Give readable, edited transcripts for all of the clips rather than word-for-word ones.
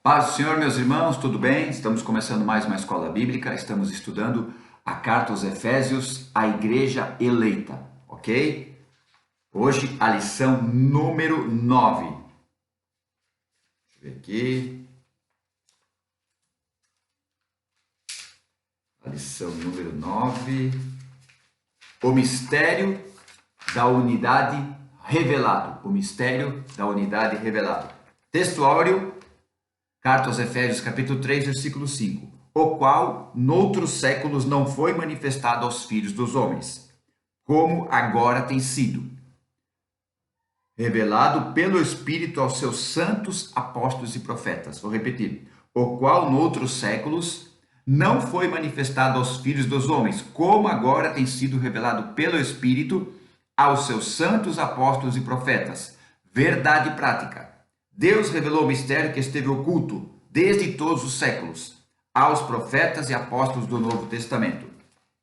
Paz do Senhor, meus irmãos, tudo bem? Estamos começando mais uma escola bíblica, estamos estudando a carta aos Efésios, a igreja eleita, ok? Hoje a lição número 9. Deixa eu ver aqui. A lição número 9. O mistério da unidade revelado. O mistério da unidade revelado. Texto áureo. Carta aos Efésios, capítulo 3, versículo 5. O qual, noutros séculos, não foi manifestado aos filhos dos homens, como agora tem sido revelado pelo Espírito aos seus santos apóstolos e profetas. Vou repetir. O qual, noutros séculos, não foi manifestado aos filhos dos homens, como agora tem sido revelado pelo Espírito aos seus santos apóstolos e profetas. Verdade prática. Deus revelou o mistério que esteve oculto desde todos os séculos aos profetas e apóstolos do Novo Testamento.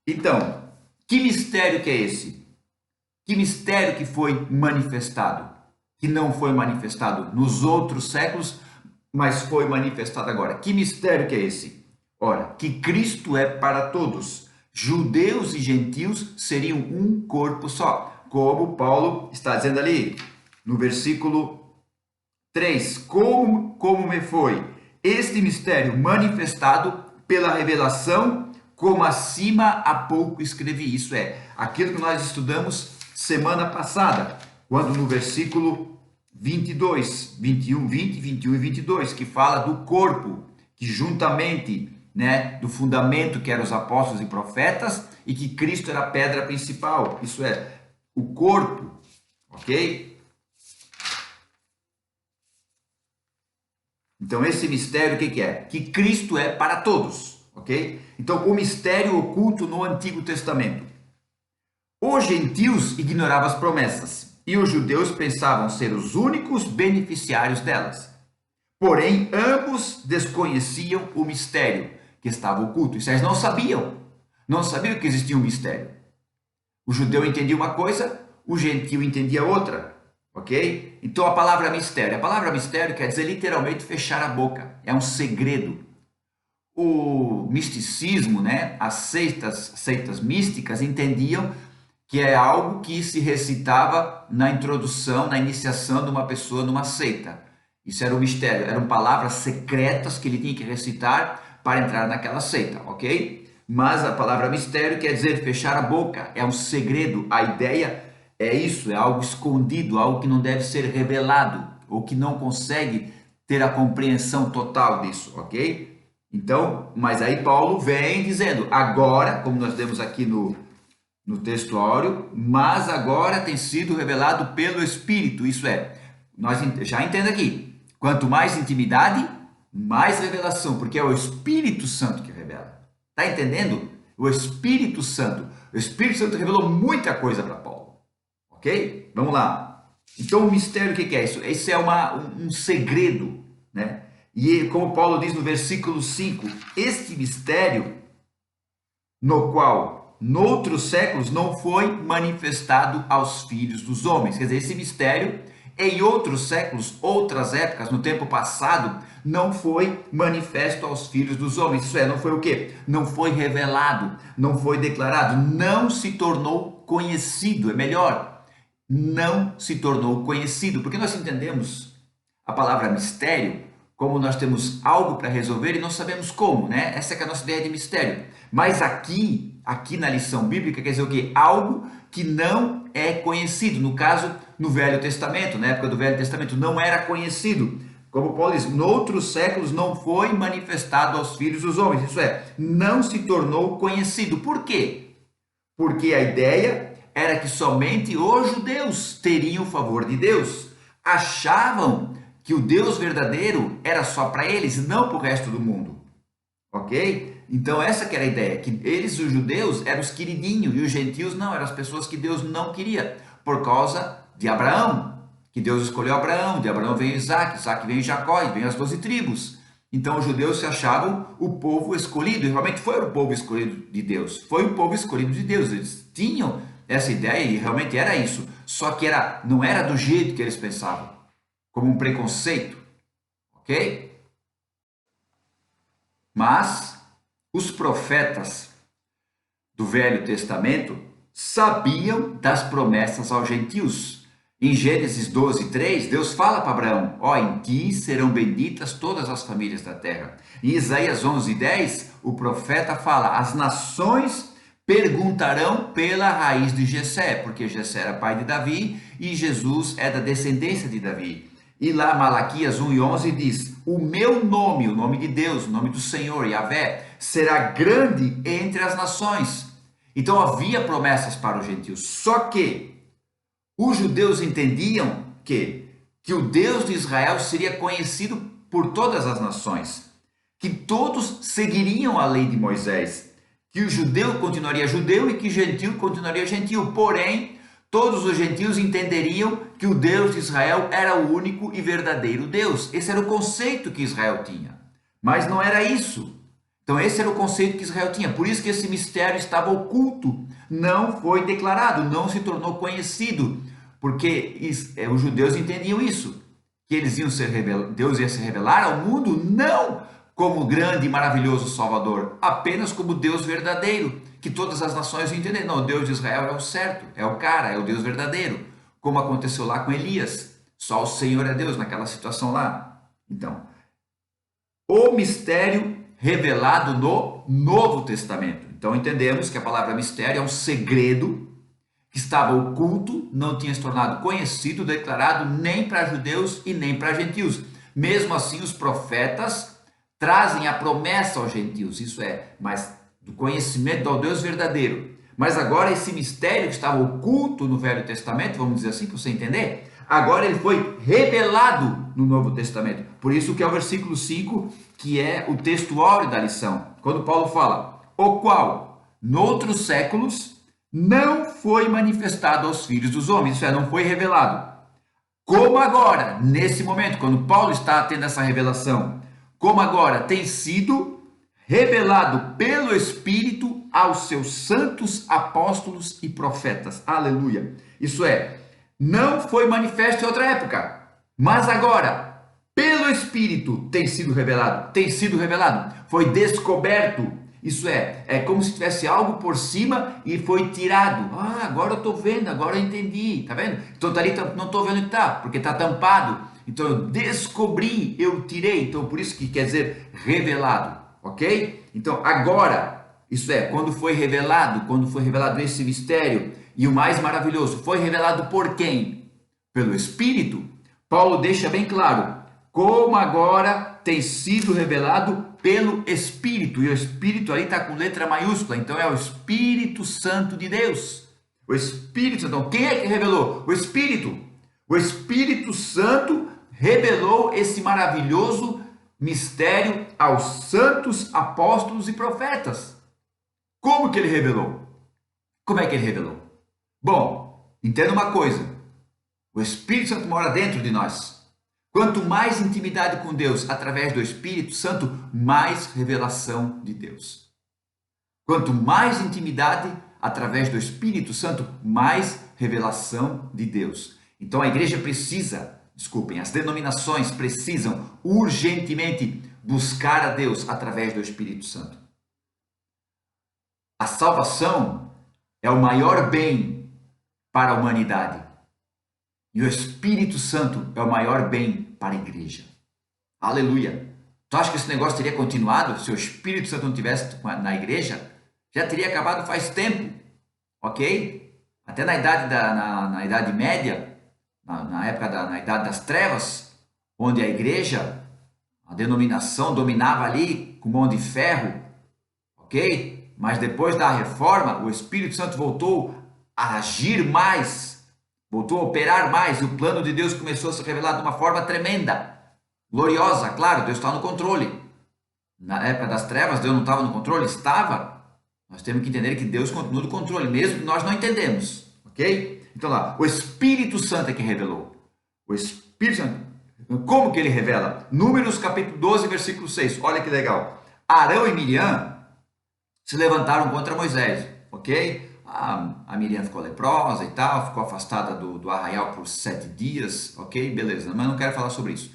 Então, que mistério que é esse? Que mistério que foi manifestado? Que não foi manifestado nos outros séculos, mas foi manifestado agora. Que mistério que é esse? Ora, que Cristo é para todos. Judeus e gentios seriam um corpo só. Como Paulo está dizendo ali no versículo 3. Como me foi este mistério manifestado pela revelação, como acima há pouco escrevi. Isso é, aquilo que nós estudamos semana passada, quando no versículo 22, 21, 20, 21 e 22, que fala do corpo, que juntamente, do fundamento que eram os apóstolos e profetas, e que Cristo era a pedra principal. Isso é, o corpo, ok? Então, esse mistério, o que é? Que Cristo é para todos, ok? Então, o mistério oculto no Antigo Testamento. Os gentios ignoravam as promessas e os judeus pensavam ser os únicos beneficiários delas. Porém, ambos desconheciam o mistério que estava oculto. Isso eles não sabiam. Não sabiam que existia um mistério. O judeu entendia uma coisa, o gentio entendia outra. Ok? Então a palavra mistério quer dizer literalmente fechar a boca, é um segredo. O misticismo, as seitas místicas entendiam que é algo que se recitava na introdução, na iniciação de uma pessoa numa seita. Isso era um mistério, eram palavras secretas que ele tinha que recitar para entrar naquela seita, ok? Mas a palavra mistério quer dizer fechar a boca, é um segredo, a ideia é isso, é algo escondido, algo que não deve ser revelado, ou que não consegue ter a compreensão total disso, ok? Então, mas aí Paulo vem dizendo, agora, como nós temos aqui no texto áureo, mas agora tem sido revelado pelo Espírito, isso é, nós já entenda aqui, quanto mais intimidade, mais revelação, porque é o Espírito Santo que revela. Tá entendendo? O Espírito Santo revelou muita coisa para Paulo. Ok? Vamos lá. Então, o mistério, o que é isso? Isso é um segredo, E como Paulo diz no versículo 5, este mistério, no qual, noutros séculos, não foi manifestado aos filhos dos homens. Quer dizer, esse mistério, em outros séculos, outras épocas, no tempo passado, não foi manifesto aos filhos dos homens. Isso é, não foi o quê? Não foi revelado, não foi declarado, não se tornou conhecido. É melhor, não se tornou conhecido, porque nós entendemos a palavra mistério como nós temos algo para resolver e não sabemos como, Essa é a nossa ideia de mistério. Mas aqui na lição bíblica quer dizer o quê? Algo que não é conhecido. No caso, no Velho Testamento, na época do Velho Testamento, não era conhecido. Como Paulo diz, noutros séculos não foi manifestado aos filhos dos homens. Isso é, não se tornou conhecido. Por quê? Porque a ideia era que somente os judeus teriam o favor de Deus. Achavam que o Deus verdadeiro era só para eles, não para o resto do mundo. Ok? Então essa que era a ideia, que eles, os judeus, eram os queridinhos, e os gentios não, eram as pessoas que Deus não queria, por causa de Abraão, que Deus escolheu Abraão, de Abraão veio Isaac, Isaac veio Jacó, e veio as 12 tribos. Então os judeus se achavam o povo escolhido, e realmente foi o povo escolhido de Deus, foi o povo escolhido de Deus, eles tinham essa ideia e realmente era isso, só que não era do jeito que eles pensavam, como um preconceito, ok? Mas os profetas do Velho Testamento sabiam das promessas aos gentios. Em Gênesis 12:3, Deus fala para Abraão: ó, em ti serão benditas todas as famílias da terra. Em Isaías 11:10, o profeta fala: as nações perguntarão pela raiz de Jessé, porque Jessé era pai de Davi e Jesus é da descendência de Davi. E lá Malaquias 1:11 diz: o meu nome, o nome de Deus, o nome do Senhor, Yahvé, será grande entre as nações. Então havia promessas para os gentios, só que os judeus entendiam que o Deus de Israel seria conhecido por todas as nações, que todos seguiriam a lei de Moisés, que o judeu continuaria judeu e que o gentio continuaria gentio. Porém, todos os gentios entenderiam que o Deus de Israel era o único e verdadeiro Deus. Esse era o conceito que Israel tinha. Mas não era isso. Então esse era o conceito que Israel tinha. Por isso que esse mistério estava oculto. Não foi declarado, não se tornou conhecido. Porque os judeus entendiam isso. Que eles iam Deus ia se revelar ao mundo não como grande e maravilhoso Salvador, apenas como Deus verdadeiro, que todas as nações entendem. Não, o Deus de Israel é o certo, é o cara, é o Deus verdadeiro, como aconteceu lá com Elias. Só o Senhor é Deus naquela situação lá. Então, o mistério revelado no Novo Testamento. Então, entendemos que a palavra mistério é um segredo que estava oculto, não tinha se tornado conhecido, declarado nem para judeus e nem para gentios. Mesmo assim, os profetas trazem a promessa aos gentios, isso é, mas do conhecimento do Deus verdadeiro. Mas agora esse mistério que estava oculto no Velho Testamento, vamos dizer assim, para você entender, agora ele foi revelado no Novo Testamento. Por isso que é o versículo 5, que é o texto áureo da lição. Quando Paulo fala, o qual, noutros séculos, não foi manifestado aos filhos dos homens, isso é, não foi revelado. Como agora, nesse momento, quando Paulo está tendo essa revelação, como agora tem sido revelado pelo Espírito aos seus santos apóstolos e profetas. Aleluia! Isso é, não foi manifesto em outra época, mas agora, pelo Espírito, tem sido revelado, foi descoberto. Isso é como se tivesse algo por cima e foi tirado. Ah, agora eu estou vendo, agora eu entendi, tá vendo? Então tá ali, não estou vendo o que está, porque está tampado. Então eu descobri, eu tirei, então por isso que quer dizer revelado, ok? Então agora, isso é, quando foi revelado esse mistério, e o mais maravilhoso, foi revelado por quem? Pelo Espírito. Paulo deixa bem claro, como agora tem sido revelado pelo Espírito, e o Espírito aí está com letra maiúscula, então é o Espírito Santo de Deus. O Espírito Santo, então quem é que revelou? O Espírito. O Espírito Santo revelou esse maravilhoso mistério aos santos apóstolos e profetas. Como que ele revelou? Como é que ele revelou? Bom, entenda uma coisa. O Espírito Santo mora dentro de nós. Quanto mais intimidade com Deus através do Espírito Santo, mais revelação de Deus. Quanto mais intimidade através do Espírito Santo, mais revelação de Deus. Então a igreja precisa, as denominações precisam urgentemente buscar a Deus através do Espírito Santo. A salvação é o maior bem para a humanidade. E o Espírito Santo é o maior bem para a igreja. Aleluia! Tu acha que esse negócio teria continuado se o Espírito Santo não estivesse na igreja? Já teria acabado faz tempo, ok? Até na Idade Média, na Idade das Trevas, onde a igreja, a denominação dominava ali com mão de ferro, ok? Mas depois da reforma, o Espírito Santo voltou a agir mais, voltou a operar mais, e o plano de Deus começou a se revelar de uma forma tremenda, gloriosa. Claro, Deus está no controle. Na época das trevas, Deus não estava no controle? Estava. Nós temos que entender que Deus continua no controle, mesmo que nós não entendemos, ok? Então lá, o Espírito Santo é quem revelou. O Espírito Santo, como que ele revela? Números capítulo 12, versículo 6, olha que legal. Arão e Miriam se levantaram contra Moisés, ok? A Miriam ficou leprosa e tal, ficou afastada do arraial por 7 dias, ok? Beleza, mas não quero falar sobre isso.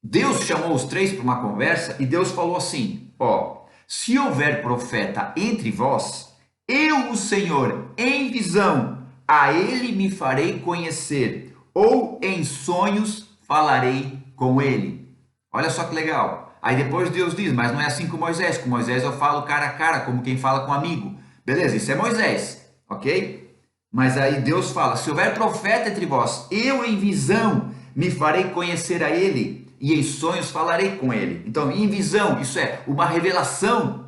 Deus chamou os três para uma conversa e Deus falou assim: ó, se houver profeta entre vós, eu, o Senhor, em visão, a ele me farei conhecer, ou em sonhos falarei com ele. Olha só que legal. Aí depois Deus diz: mas não é assim com Moisés. Com Moisés eu falo cara a cara, como quem fala com um amigo. Beleza, isso é Moisés, ok? Mas aí Deus fala: se houver profeta entre vós, eu em visão me farei conhecer a ele, e em sonhos falarei com ele. Então, em visão, isso é uma revelação.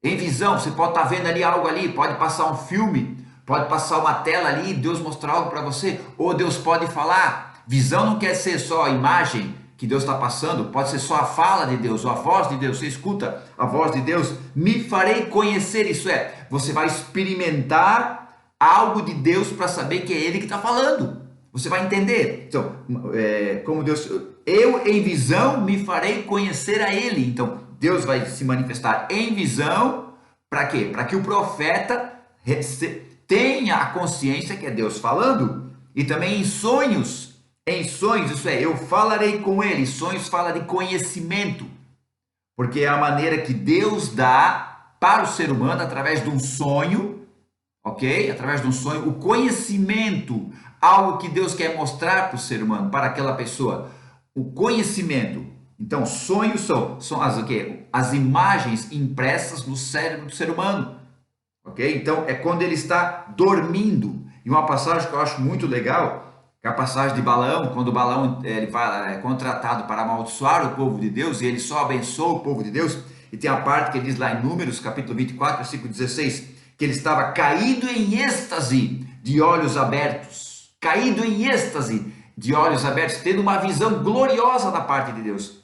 Em visão, você pode estar vendo ali algo ali, pode passar um filme, pode passar uma tela ali, Deus mostrar algo para você, ou Deus pode falar. Visão não quer ser só a imagem que Deus está passando, pode ser só a fala de Deus, ou a voz de Deus. Você escuta a voz de Deus, me farei conhecer, isso é, você vai experimentar algo de Deus para saber que é Ele que está falando. Você vai entender. Então, como Deus, eu em visão me farei conhecer a Ele. Então, Deus vai se manifestar em visão, para quê? Para que o profeta tenha a consciência que é Deus falando, e também em sonhos. Em sonhos, isso é, eu falarei com Ele. Sonhos fala de conhecimento, porque é a maneira que Deus dá para o ser humano através de um sonho, ok? Através de um sonho, o conhecimento, algo que Deus quer mostrar para o ser humano, para aquela pessoa, o conhecimento. Então, sonhos são as, as imagens impressas no cérebro do ser humano, ok? Então, é quando ele está dormindo. E uma passagem que eu acho muito legal, que é a passagem de Balaão, quando Balaão é contratado para amaldiçoar o povo de Deus, e ele só abençoa o povo de Deus, e tem a parte que ele diz lá em Números, capítulo 24, versículo 16, que ele estava caído em êxtase de olhos abertos, caído em êxtase de olhos abertos, tendo uma visão gloriosa da parte de Deus.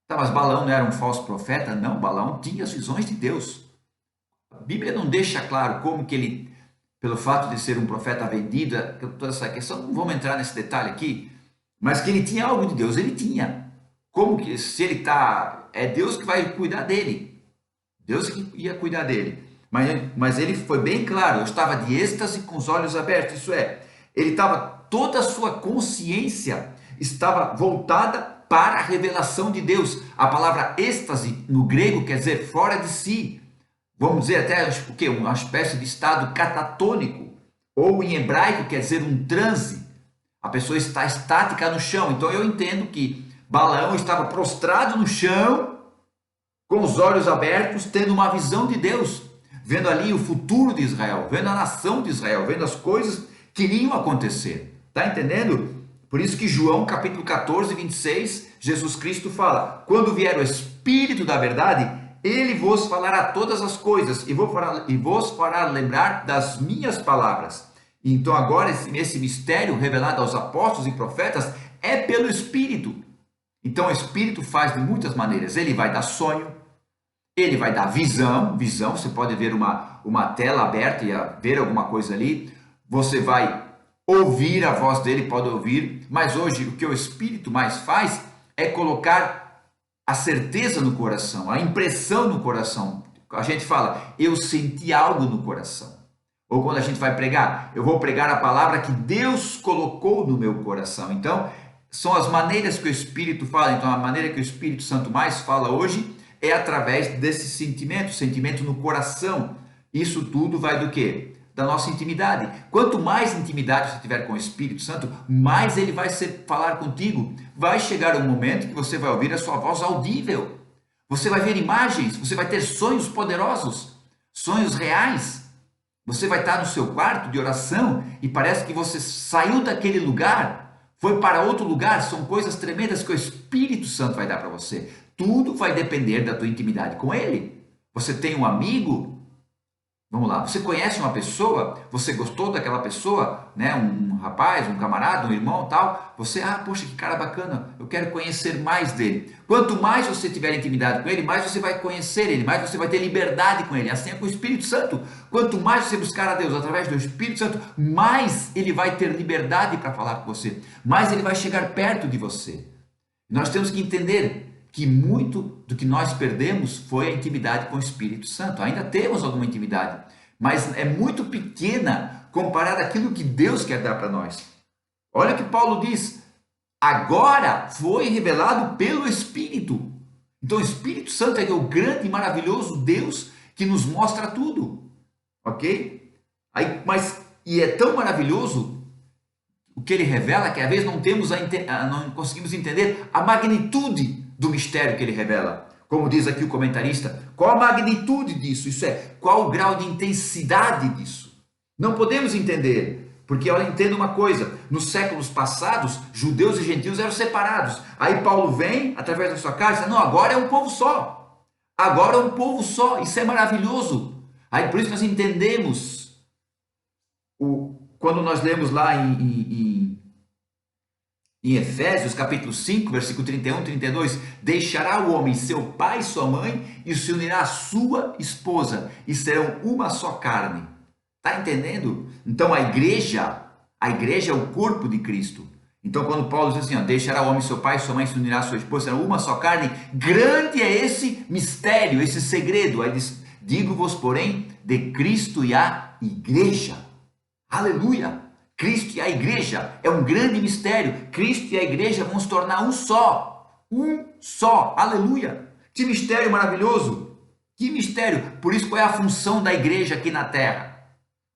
Tá, mas Balaão não era um falso profeta? Não, Balaão tinha as visões de Deus. A Bíblia não deixa claro como que ele, pelo fato de ser um profeta vendido, toda essa questão, não vamos entrar nesse detalhe aqui, mas que ele tinha algo de Deus, ele tinha. Como que, se ele está, é Deus que vai cuidar dele, Deus que ia cuidar dele. Mas ele foi bem claro, eu estava de êxtase com os olhos abertos, isso é, ele estava, toda a sua consciência estava voltada para a revelação de Deus. A palavra êxtase no grego quer dizer fora de si, vamos dizer até o quê? Uma espécie de estado catatônico, ou em hebraico quer dizer um transe, a pessoa está estática no chão. Então eu entendo que Balaão estava prostrado no chão, com os olhos abertos, tendo uma visão de Deus, vendo ali o futuro de Israel, vendo a nação de Israel, vendo as coisas que iriam acontecer. Está entendendo? Por isso que João capítulo 14, 26, Jesus Cristo fala: quando vier o Espírito da verdade, ele vos falará todas as coisas e vos fará lembrar das minhas palavras. Então agora esse mistério revelado aos apóstolos e profetas é pelo Espírito. Então o Espírito faz de muitas maneiras. Ele vai dar sonho, ele vai dar visão, você pode ver uma tela aberta e ver alguma coisa ali. Você vai ouvir a voz dele, pode ouvir, mas hoje o que o Espírito mais faz é colocar a certeza no coração, a impressão no coração. A gente fala, eu senti algo no coração. Ou quando a gente vai pregar, eu vou pregar a palavra que Deus colocou no meu coração. Então, são as maneiras que o Espírito fala. Então, a maneira que o Espírito Santo mais fala hoje é através desse sentimento no coração. Isso tudo vai do quê? Da nossa intimidade. Quanto mais intimidade você tiver com o Espírito Santo, mais ele vai falar contigo. Vai chegar um momento que você vai ouvir a sua voz audível. Você vai ver imagens, você vai ter sonhos poderosos, sonhos reais. Você vai estar no seu quarto de oração e parece que você saiu daquele lugar, foi para outro lugar. São coisas tremendas que o Espírito Santo vai dar para você. Tudo vai depender da tua intimidade com ele. Você tem um amigo? Vamos lá, você conhece uma pessoa, você gostou daquela pessoa, né? Um rapaz, um camarada, um irmão, tal. Você, poxa, que cara bacana, eu quero conhecer mais dele. Quanto mais você tiver intimidade com ele, mais você vai conhecer ele, mais você vai ter liberdade com ele. Assim é com o Espírito Santo. Quanto mais você buscar a Deus através do Espírito Santo, mais ele vai ter liberdade para falar com você, mais ele vai chegar perto de você. Nós temos que entender que muito do que nós perdemos foi a intimidade com o Espírito Santo. Ainda temos alguma intimidade, mas é muito pequena comparada àquilo que Deus quer dar para nós. Olha o que Paulo diz agora foi revelado pelo Espírito. Então o Espírito Santo é o grande e maravilhoso Deus que nos mostra tudo, ok? Aí, e é tão maravilhoso o que ele revela que às vezes não conseguimos entender a magnitude do mistério que ele revela. Como diz aqui o comentarista, qual a magnitude disso? Isso é, qual o grau de intensidade disso? Não podemos entender, porque olha, entenda uma coisa, nos séculos passados, judeus e gentios eram separados. Aí Paulo vem, através da sua carta, diz, não, agora é um povo só. Agora é um povo só, isso é maravilhoso. Aí por isso nós entendemos, quando nós lemos lá em Efésios, capítulo 5, versículo 31, 32, deixará o homem seu pai e sua mãe e se unirá à sua esposa e serão uma só carne. Está entendendo? Então a igreja é o corpo de Cristo. Então quando Paulo diz assim, ó, deixará o homem seu pai e sua mãe e se unirá à sua esposa, serão uma só carne, grande é esse mistério, esse segredo. Aí diz, digo-vos, porém, de Cristo e a igreja. Aleluia! Cristo e a igreja é um grande mistério. Cristo e a igreja vão se tornar um só. Um só. Aleluia! Que mistério maravilhoso! Que mistério! Por isso, qual é a função da igreja aqui na terra?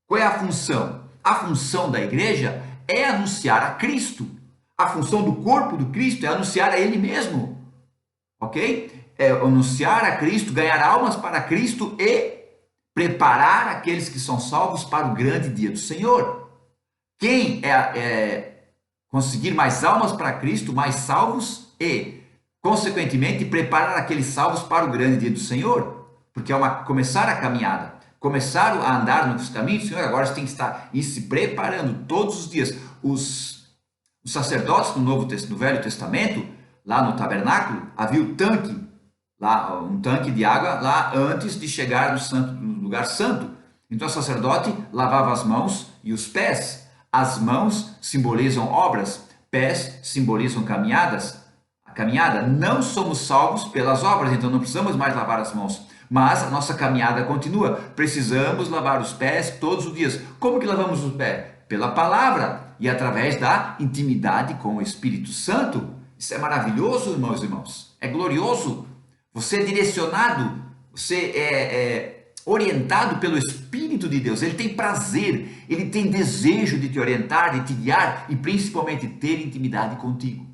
Qual é a função? A função da igreja é anunciar a Cristo. A função do corpo do Cristo é anunciar a Ele mesmo. Ok? É anunciar a Cristo, ganhar almas para Cristo e preparar aqueles que são salvos para o grande dia do Senhor. Quem conseguir mais almas para Cristo, mais salvos e, consequentemente, preparar aqueles salvos para o grande dia do Senhor. Porque é começar a caminhada, começar a andar nos caminhos do Senhor, agora você tem que estar se preparando todos os dias. Os sacerdotes no Velho Testamento, lá no tabernáculo, havia o tanque, lá, um tanque de água lá antes de chegar no lugar santo. Então o sacerdote lavava as mãos e os pés. As mãos simbolizam obras, pés simbolizam caminhadas. A caminhada, não somos salvos pelas obras, então não precisamos mais lavar as mãos. Mas a nossa caminhada continua. Precisamos lavar os pés todos os dias. Como que lavamos os pés? Pela palavra e através da intimidade com o Espírito Santo. Isso é maravilhoso, irmãos e irmãos. É glorioso. Você é direcionado, você é orientado pelo Espírito de Deus. Ele tem prazer, ele tem desejo de te orientar, de te guiar e principalmente ter intimidade contigo.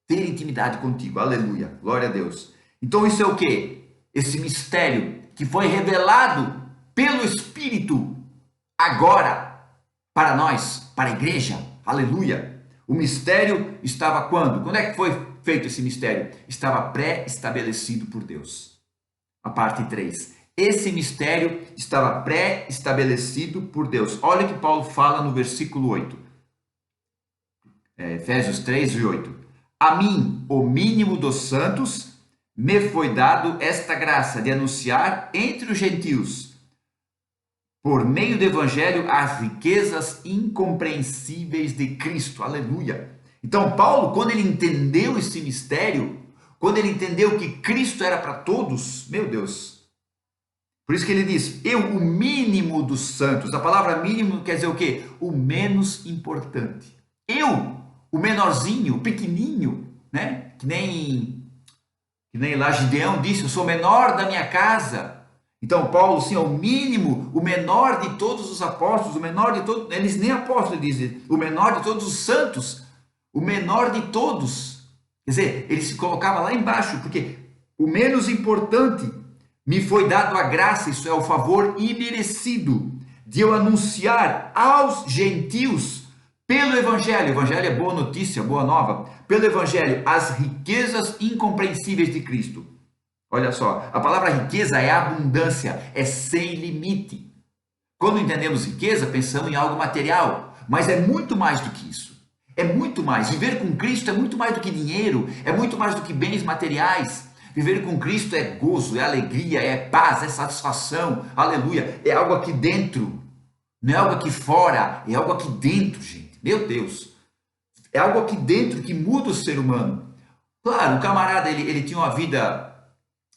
Ter intimidade contigo. Aleluia. Glória a Deus. Então isso é o quê? Esse mistério que foi revelado pelo Espírito agora para nós, para a igreja. Aleluia. O mistério estava quando? Quando é que foi feito esse mistério? Estava pré-estabelecido por Deus. A parte 3. Esse mistério estava pré-estabelecido por Deus. Olha o que Paulo fala no versículo 8. Efésios 3 e 8. A mim, o mínimo dos santos, me foi dado esta graça de anunciar entre os gentios, por meio do evangelho, as riquezas incompreensíveis de Cristo. Aleluia! Então Paulo, quando ele entendeu esse mistério, quando ele entendeu que Cristo era para todos, meu Deus, por isso que ele diz, o mínimo dos santos. A palavra mínimo quer dizer o quê? O menos importante. O menorzinho, o pequenininho, né? Que nem lá Gideão disse, eu sou o menor da minha casa. Então Paulo, sim, é o mínimo, o menor de todos os apóstolos, o menor de todos, eles nem apóstolos dizem, o menor de todos os santos, o menor de todos. Quer dizer, ele se colocava lá embaixo, porque o menos importante. Me foi dado a graça, isso é o favor imerecido, de eu anunciar aos gentios, pelo Evangelho, o Evangelho é boa notícia, boa nova, pelo Evangelho, as riquezas incompreensíveis de Cristo. Olha só, a palavra riqueza é abundância, é sem limite. Quando entendemos riqueza, pensamos em algo material, mas é muito mais do que isso. É muito mais. Viver com Cristo é muito mais do que dinheiro, é muito mais do que bens materiais. Viver com Cristo é gozo, é alegria, é paz, é satisfação, aleluia. É algo aqui dentro, não é algo aqui fora, é algo aqui dentro, gente. Meu Deus, é algo aqui dentro que muda o ser humano. Claro, o camarada, ele tinha uma vida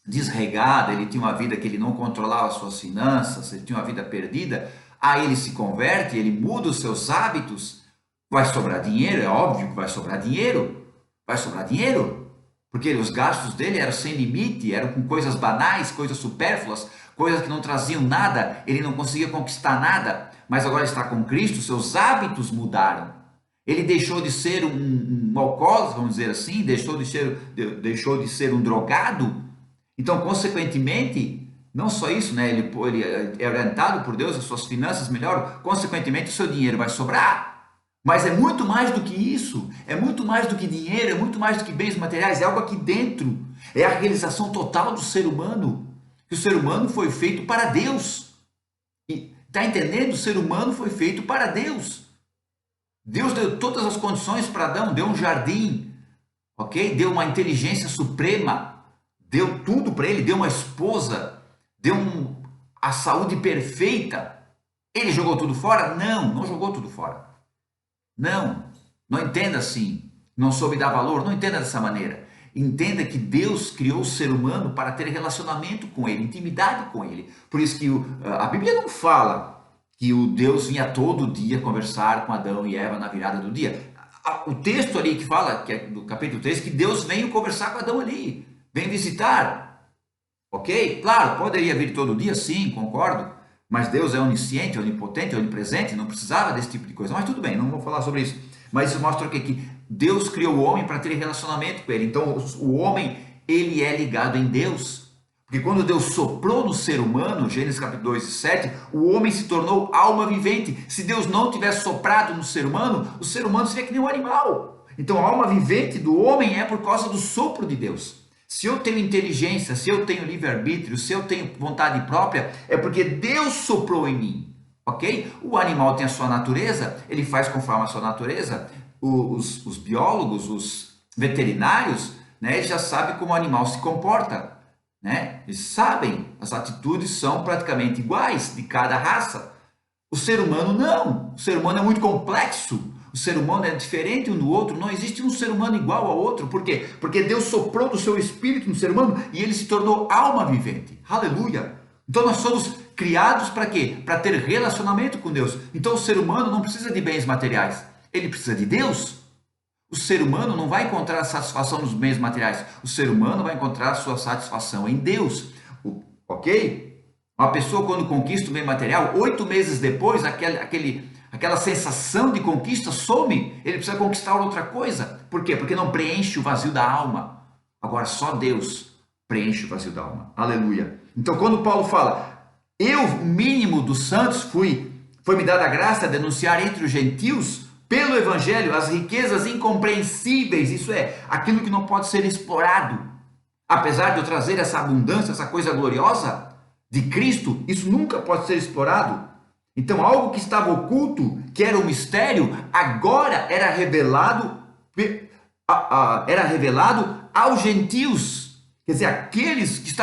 desregada, ele tinha uma vida que ele não controlava as suas finanças, ele tinha uma vida perdida. Aí ele se converte, ele muda os seus hábitos. Vai sobrar dinheiro, é óbvio que vai sobrar dinheiro. Vai sobrar dinheiro. Porque os gastos dele eram sem limite, eram com coisas banais, coisas supérfluas, coisas que não traziam nada, ele não conseguia conquistar nada. Mas agora está com Cristo, seus hábitos mudaram. Ele deixou de ser um alcoólatra, vamos dizer assim, deixou de ser um drogado. Então, consequentemente, não só isso, né? Ele é orientado por Deus, as suas finanças melhoram, consequentemente, o seu dinheiro vai sobrar. Mas é muito mais do que isso, é muito mais do que dinheiro, é muito mais do que bens materiais, é algo aqui dentro. É a realização total do ser humano. Que o ser humano foi feito para Deus. Está entendendo? O ser humano foi feito para Deus. Deus deu todas as condições para Adão, deu um jardim, ok? Deu uma inteligência suprema, deu tudo para ele, deu uma esposa, a saúde perfeita. Ele jogou tudo fora? Não, não jogou tudo fora. Não, não entenda assim. Não soube dar valor, não entenda dessa maneira. Entenda que Deus criou o ser humano para ter relacionamento com ele, intimidade com ele. Por isso que a Bíblia não fala que o Deus vinha todo dia conversar com Adão e Eva na virada do dia. O texto ali que fala, que é do capítulo 3, que Deus veio conversar com Adão ali, vem visitar. Ok? Claro, poderia vir todo dia, sim, concordo. Mas Deus é onisciente, onipotente, onipresente, não precisava desse tipo de coisa. Mas tudo bem, não vou falar sobre isso. Mas isso mostra o quê? Que Deus criou o homem para ter relacionamento com ele. Então o homem, ele é ligado em Deus. Porque quando Deus soprou no ser humano, Gênesis capítulo 2 e 7, o homem se tornou alma vivente. Se Deus não tivesse soprado no ser humano, o ser humano seria que nem um animal. Então a alma vivente do homem é por causa do sopro de Deus. Se eu tenho inteligência, se eu tenho livre-arbítrio, se eu tenho vontade própria, é porque Deus soprou em mim, ok? O animal tem a sua natureza, ele faz conforme a sua natureza. Os biólogos, os veterinários, né, já sabem como o animal se comporta, né? Eles sabem, as atitudes são praticamente iguais de cada raça. O ser humano não, o ser humano é muito complexo. O ser humano é diferente um do outro, não existe um ser humano igual ao outro. Por quê? Porque Deus soprou do seu espírito no ser humano e ele se tornou alma vivente. Aleluia! Então nós somos criados para quê? Para ter relacionamento com Deus. Então o ser humano não precisa de bens materiais, ele precisa de Deus. O ser humano não vai encontrar satisfação nos bens materiais, o ser humano vai encontrar sua satisfação em Deus. Ok? Uma pessoa quando conquista o bem material, 8 meses depois, aquela sensação de conquista some, ele precisa conquistar outra coisa. Por quê? Porque não preenche o vazio da alma. Agora só Deus preenche o vazio da alma. Aleluia. Então quando Paulo fala, eu, mínimo dos santos, foi-me dada a graça de anunciar entre os gentios, pelo evangelho, as riquezas incompreensíveis, isso é, aquilo que não pode ser explorado. Apesar de eu trazer essa abundância, essa coisa gloriosa de Cristo, isso nunca pode ser explorado. Então, algo que estava oculto, que era um mistério, agora era revelado aos gentios. Quer dizer, aqueles que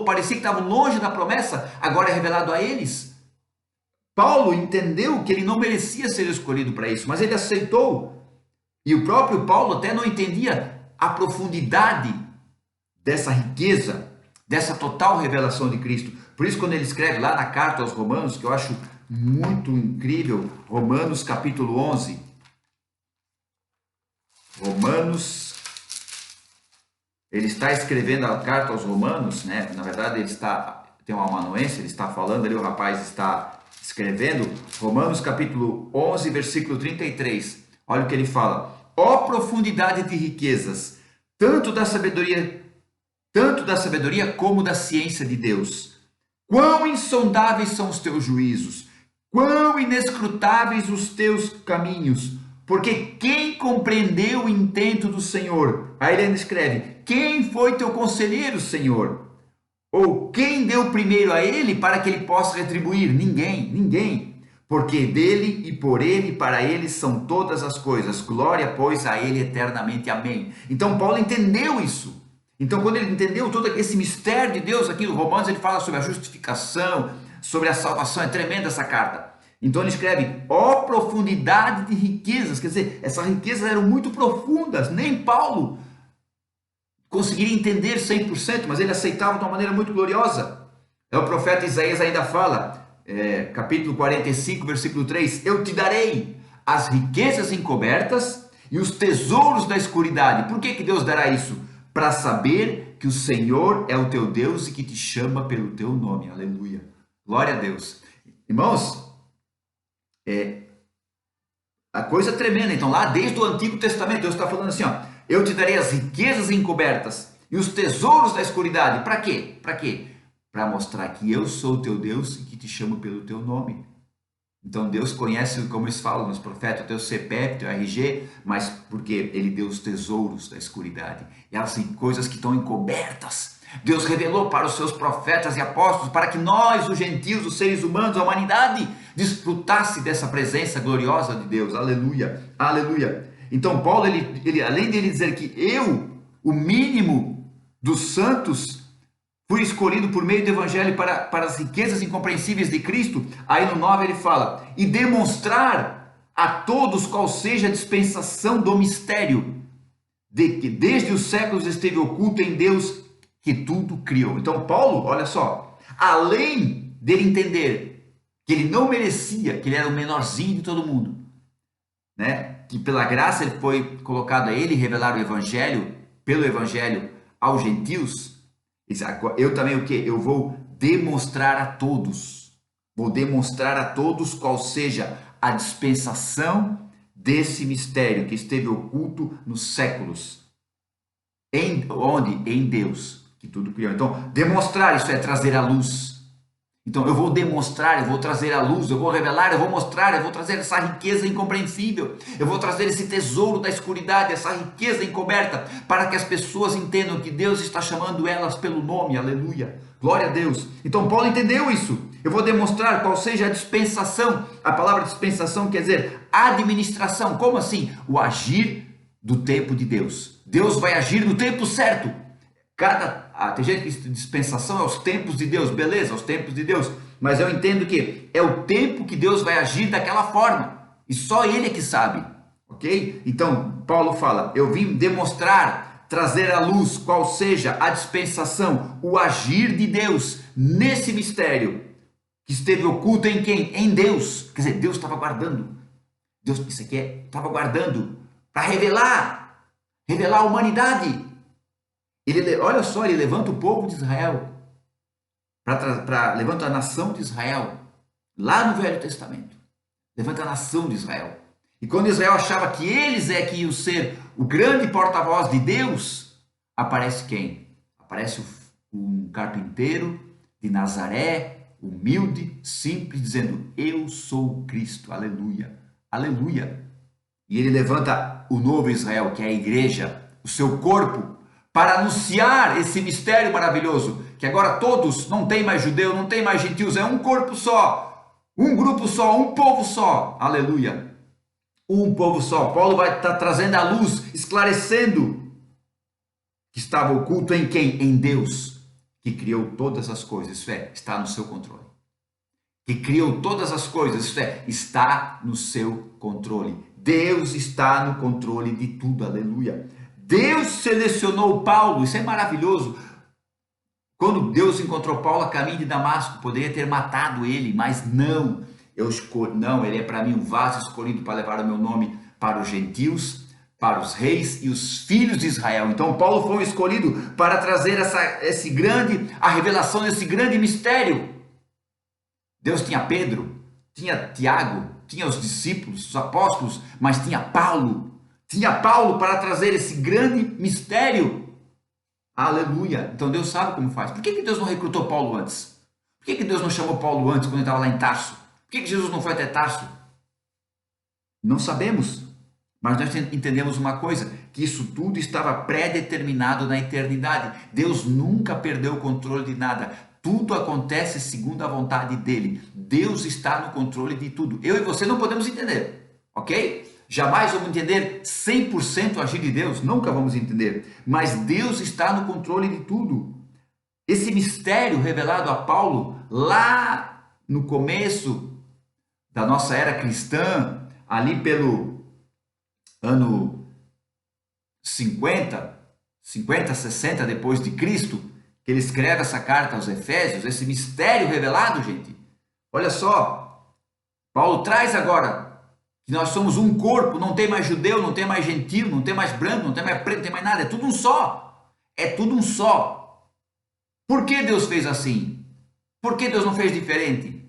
parecia que estavam longe da promessa, agora é revelado a eles. Paulo entendeu que ele não merecia ser escolhido para isso, mas ele aceitou. E o próprio Paulo até não entendia a profundidade dessa riqueza, dessa total revelação de Cristo. Por isso, quando ele escreve lá na carta aos Romanos, que eu acho muito incrível, Romanos capítulo 11. Romanos, ele está escrevendo a carta aos Romanos, né? Na verdade, tem uma amanuense, ele está falando ali, o rapaz está escrevendo, Romanos capítulo 11, versículo 33. Olha o que ele fala. Ó profundidade de riquezas, tanto da sabedoria como da ciência de Deus. Quão insondáveis são os teus juízos, quão inescrutáveis os teus caminhos, porque quem compreendeu o intento do Senhor? Aí ele ainda escreve, quem foi teu conselheiro, Senhor? Ou quem deu primeiro a ele para que ele possa retribuir? Ninguém. Porque dele e por ele e para ele são todas as coisas. Glória, pois, a ele eternamente. Amém. Então Paulo entendeu isso. Então quando ele entendeu todo esse mistério de Deus, aqui no Romanos ele fala sobre a justificação, sobre a salvação, é tremenda essa carta. Então ele escreve, ó profundidade de riquezas, quer dizer, essas riquezas eram muito profundas, nem Paulo conseguiria entender 100%, mas ele aceitava de uma maneira muito gloriosa. O profeta Isaías ainda fala, capítulo 45, versículo 3, eu te darei as riquezas encobertas e os tesouros da escuridade. Por que Deus dará isso? Para saber que o Senhor é o teu Deus e que te chama pelo teu nome. Aleluia. Glória a Deus. Irmãos, a coisa é tremenda. Então, lá desde o Antigo Testamento, Deus está falando assim, ó, eu te darei as riquezas encobertas e os tesouros da escuridade. Para quê? Para quê? Para mostrar que eu sou o teu Deus e que te chamo pelo teu nome. Então, Deus conhece, como eles falam nos profetas, o teu CPF, o teu RG, mas porque Ele deu os tesouros da escuridade. E as coisas que estão encobertas. Deus revelou para os seus profetas e apóstolos, para que nós, os gentios, os seres humanos, a humanidade, desfrutasse dessa presença gloriosa de Deus. Aleluia, aleluia. Então Paulo, além de ele dizer que eu, o mínimo dos santos, fui escolhido por meio do evangelho para as riquezas incompreensíveis de Cristo, aí no 9 ele fala, e demonstrar a todos qual seja a dispensação do mistério, de que desde os séculos esteve oculto em Deus, que tudo criou. Então Paulo, olha só, além dele entender que ele não merecia, que ele era o menorzinho de todo mundo, né? Que pela graça ele foi colocado a ele revelar o evangelho, pelo evangelho aos gentios, eu também o que? Eu vou demonstrar a todos, qual seja a dispensação desse mistério que esteve oculto nos séculos, em Deus, que tudo criou. Então, demonstrar, isso é trazer à luz. Então, eu vou demonstrar, eu vou trazer à luz, eu vou revelar, eu vou mostrar, eu vou trazer essa riqueza incompreensível, eu vou trazer esse tesouro da escuridade, essa riqueza encoberta, para que as pessoas entendam que Deus está chamando elas pelo nome, aleluia, glória a Deus. Então, Paulo entendeu isso. Eu vou demonstrar qual seja a dispensação. A palavra dispensação quer dizer administração. Como assim? O agir do tempo de Deus. Deus vai agir no tempo certo. Tem gente que diz dispensação é os tempos de Deus, beleza, os tempos de Deus, mas eu entendo que é o tempo que Deus vai agir daquela forma, e só Ele é que sabe, ok? Então, Paulo fala, eu vim demonstrar, trazer à luz qual seja a dispensação, o agir de Deus nesse mistério, que esteve oculto em quem? Em Deus, quer dizer, Deus estava guardando, Deus, isso aqui estava guardando, para revelar a humanidade. Olha só, ele levanta o povo de Israel, levanta a nação de Israel, lá no Velho Testamento, levanta a nação de Israel. E quando Israel achava que eles que iam ser o grande porta-voz de Deus, aparece quem? Aparece um carpinteiro de Nazaré, humilde, simples, dizendo, eu sou Cristo, aleluia, aleluia. E ele levanta o novo Israel, que é a igreja, o seu corpo, para anunciar esse mistério maravilhoso, que agora todos, não tem mais judeu, não tem mais gentios, é um corpo só, um grupo só, um povo só, aleluia, um povo só. Paulo vai estar trazendo a luz, esclarecendo que estava oculto em quem? Em Deus, que criou todas as coisas, isso é, está no seu controle, que criou todas as coisas, isso é, está no seu controle, Deus está no controle de tudo, aleluia. Deus selecionou Paulo, isso é maravilhoso. Quando Deus encontrou Paulo a caminho de Damasco, poderia ter matado ele, mas não. Ele é para mim um vaso escolhido para levar o meu nome para os gentios, para os reis e os filhos de Israel. Então Paulo foi escolhido para trazer a revelação desse grande mistério. Deus tinha Pedro, tinha Tiago, tinha os discípulos, os apóstolos, mas tinha Paulo. Tinha Paulo para trazer esse grande mistério. Aleluia. Então Deus sabe como faz. Por que Deus não recrutou Paulo antes? Por que Deus não chamou Paulo antes, quando ele estava lá em Tarso? Por que Jesus não foi até Tarso? Não sabemos. Mas nós entendemos uma coisa, que isso tudo estava pré-determinado na eternidade. Deus nunca perdeu o controle de nada. Tudo acontece segundo a vontade dele. Deus está no controle de tudo. Eu e você não podemos entender, ok? Jamais vamos entender 100% o agir de Deus, nunca vamos entender, mas Deus está no controle de tudo. Esse mistério revelado a Paulo lá no começo da nossa era cristã, ali pelo ano 50, 60 depois de Cristo, que ele escreve essa carta aos Efésios, esse mistério revelado, gente. Olha só, Paulo traz agora que nós somos um corpo, não tem mais judeu, não tem mais gentil, não tem mais branco, não tem mais preto, não tem mais nada, é tudo um só. É tudo um só. Por que Deus fez assim? Por que Deus não fez diferente?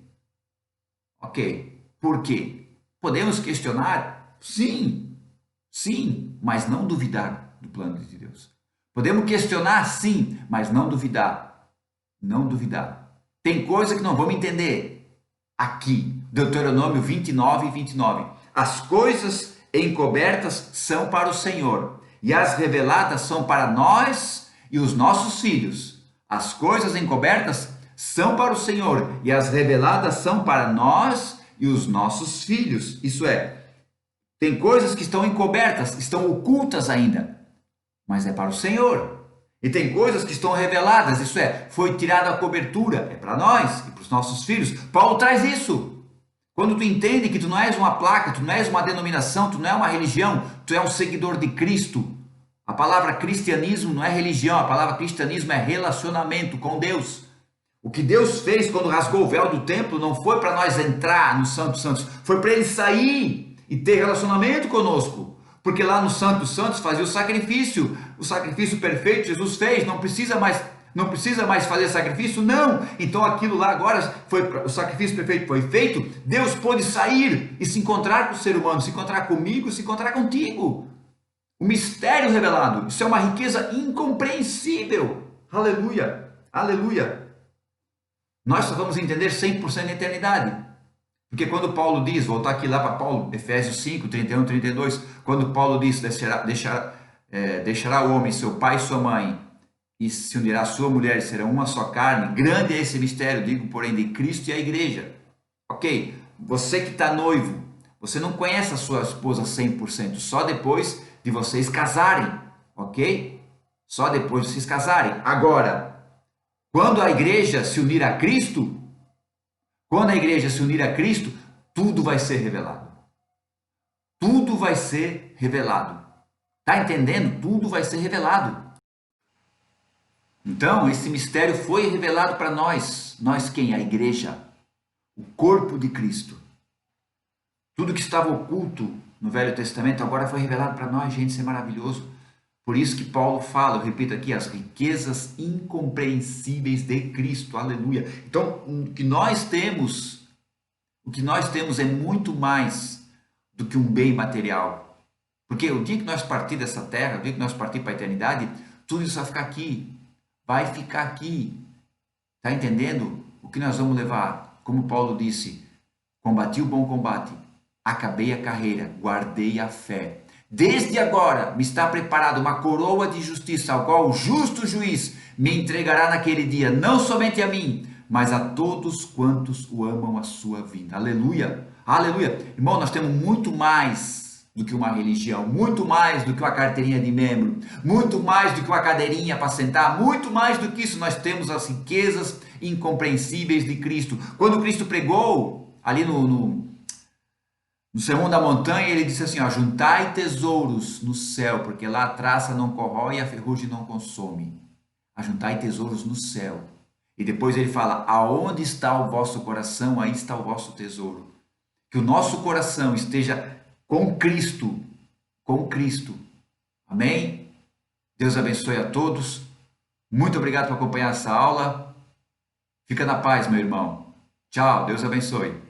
Ok, por quê? Podemos questionar? Sim, sim, mas não duvidar do plano de Deus. Podemos questionar? Sim, mas não duvidar. Não duvidar. Tem coisa que não vamos entender. Aqui, Deuteronômio 29 e 29. As coisas encobertas são para o Senhor, e as reveladas são para nós e os nossos filhos. As coisas encobertas são para o Senhor, e as reveladas são para nós e os nossos filhos. Isso é, tem coisas que estão encobertas, estão ocultas ainda, mas é para o Senhor. E tem coisas que estão reveladas, isso é, foi tirada a cobertura, é para nós e para os nossos filhos. Paulo traz isso. Quando tu entende que tu não és uma placa, tu não és uma denominação, tu não é uma religião, tu é um seguidor de Cristo. A palavra cristianismo não é religião, a palavra cristianismo é relacionamento com Deus. O que Deus fez quando rasgou o véu do templo não foi para nós entrar no Santo dos Santos, foi para ele sair e ter relacionamento conosco. Porque lá no Santo dos Santos fazia o sacrifício perfeito Jesus fez, não precisa mais fazer sacrifício, não. Então aquilo lá agora o sacrifício perfeito foi feito, Deus pôde sair e se encontrar com o ser humano, se encontrar comigo, se encontrar contigo. O mistério revelado, isso é uma riqueza incompreensível. Aleluia, aleluia. Nós só vamos entender 100% na eternidade. Porque quando Paulo diz, voltar aqui lá para Paulo, Efésios 5, 31, 32, quando Paulo diz, deixará o homem seu pai e sua mãe, e se unirá a sua mulher e serão uma só carne, grande é esse mistério, digo, porém, de Cristo e a igreja. Ok, você que está noivo, você não conhece a sua esposa 100%, só depois de vocês casarem, ok? Só depois de vocês casarem. Agora, quando a igreja se unir a Cristo, tudo vai ser revelado. Tudo vai ser revelado. Tá entendendo? Tudo vai ser revelado. Então, esse mistério foi revelado para nós. Nós quem? A igreja. O corpo de Cristo. Tudo que estava oculto no Velho Testamento agora foi revelado para nós, gente, isso é maravilhoso. Por isso que Paulo fala, eu repito aqui, as riquezas incompreensíveis de Cristo, aleluia. Então, o que nós temos é muito mais do que um bem material. Porque o dia que nós partir dessa terra, o dia que nós partir para a eternidade, tudo isso vai ficar aqui. Vai ficar aqui. Está entendendo? O que nós vamos levar? Como Paulo disse, combati o bom combate, acabei a carreira, guardei a fé. Desde agora me está preparada uma coroa de justiça, ao qual o justo juiz me entregará naquele dia, não somente a mim, mas a todos quantos o amam a sua vinda. Aleluia! Aleluia! Irmão, nós temos muito mais do que uma religião, muito mais do que uma carteirinha de membro, muito mais do que uma cadeirinha para sentar, muito mais do que isso, nós temos as riquezas incompreensíveis de Cristo. Quando Cristo pregou ali no Sermão da Montanha, ele disse assim, ó, juntai tesouros no céu, porque lá a traça não corrói e a ferrugem não consome. Ajuntai tesouros no céu. E depois ele fala, aonde está o vosso coração, aí está o vosso tesouro. Que o nosso coração esteja com Cristo, com Cristo. Amém? Deus abençoe a todos. Muito obrigado por acompanhar essa aula. Fica na paz, meu irmão. Tchau, Deus abençoe.